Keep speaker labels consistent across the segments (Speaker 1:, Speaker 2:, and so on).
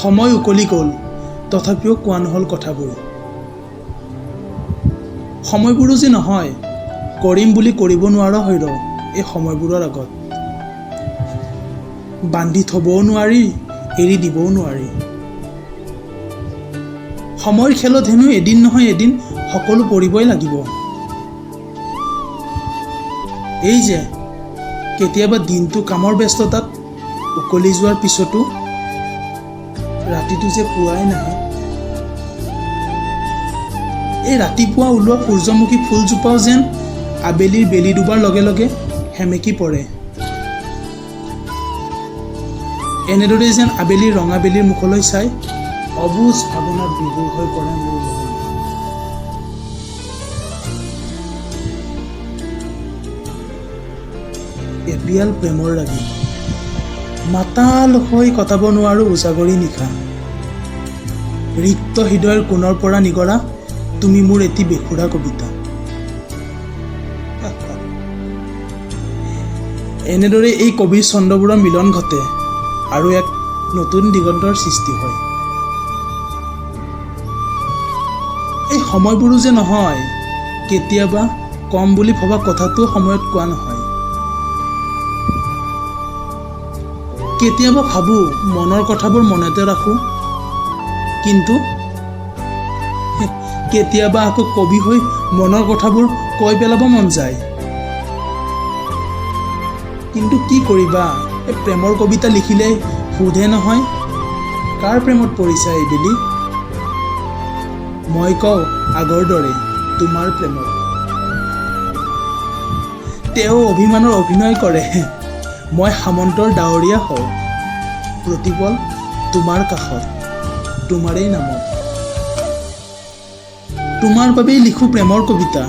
Speaker 1: সময় উকলি গ'ল, তথাপিও কোৱা নহ'ল কথাবোৰ। সময়বোৰো যে নহয়, কৰিম বুলি কৰিব নোৱাৰা হৈ ৰওঁ এই সময়বোৰৰ আগত। বান্ধি থ'বও নোৱাৰি, এৰি দিবও নোৱাৰি। সময়ৰ খেলত হেনো এদিন নহয় এদিন সকলো পৰিবই লাগিব। এই যে কেতিয়াবা দিনটো কামৰ ব্যস্ততাত উকলি যোৱাৰ পিছতো ৰাতিটো যে পুৱাই নাহে। এই ৰাতিপুৱা ওলোৱা সূৰ্যমুখী ফুলজোপাও যেন আবেলিৰ বেলি ডুবাৰ লগে লগে সেমেকি পৰে। এনেদৰেই যেন আবেলিৰ ৰঙা বেলিৰ মুখলৈ চাই অবুজ ভাৱনাত বিভোৰ হৈ পৰে মোৰ মন। এপিয়াল প্ৰেমৰ ৰাগী মাতাল হৈ কটাব নোৱাৰো উজাগৰি নিশা। ৰিক্ত হৃদয়ৰ কোণৰ পৰা নিগৰা তুমি মোৰ এটি বেসুৰা কবিতা। এনেদৰে এই কবিৰ ছন্দবোৰৰ মিলন ঘটে আৰু এক নতুন দিগন্তৰ সৃষ্টি হয়। এই সময়বোৰো যে নহয়, কেতিয়াবা কম বুলি ভবা কথাটো সময়ত কোৱা নহয়। কেতিয়াবা ভাবোঁ মনৰ কথাবোৰ মনতে ৰাখোঁ, কিন্তু কেতিয়াবা আকৌ কবি হৈ মনৰ কথাবোৰ কৈ পেলাব মন যায়। কিন্তু কি কৰিবা, এই প্ৰেমৰ কবিতা লিখিলে সোধে নহয়, কাৰ প্ৰেমত পৰিছা এইবেলি? মই কওঁ আগৰ দৰে তোমাৰ প্ৰেমত। তেওঁ অভিমানৰ অভিনয় কৰে, মই সামন্তৰ ডাৱৰীয়া হওঁ, প্ৰতিপল তোমাৰ কাষত, তোমাৰেই নামত। তোমাৰ বাবেই লিখোঁ প্ৰেমৰ কবিতা,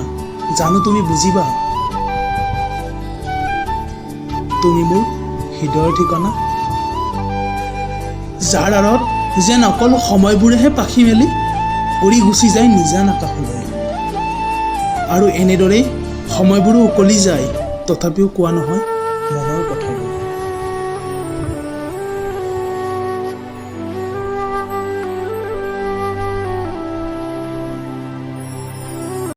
Speaker 1: জানো তুমি বুজিবা। তুমি মোৰ হৃদয়ৰ ঠিকনা, যাৰ আঁৰত যেন অকল সময়বোৰেহে পাখি মেলি উৰি গুচি যায় নিজান আকাশলৈ। আৰু এনেদৰেই সময়বোৰো উকলি যায়, তথাপিও কোৱা নহয়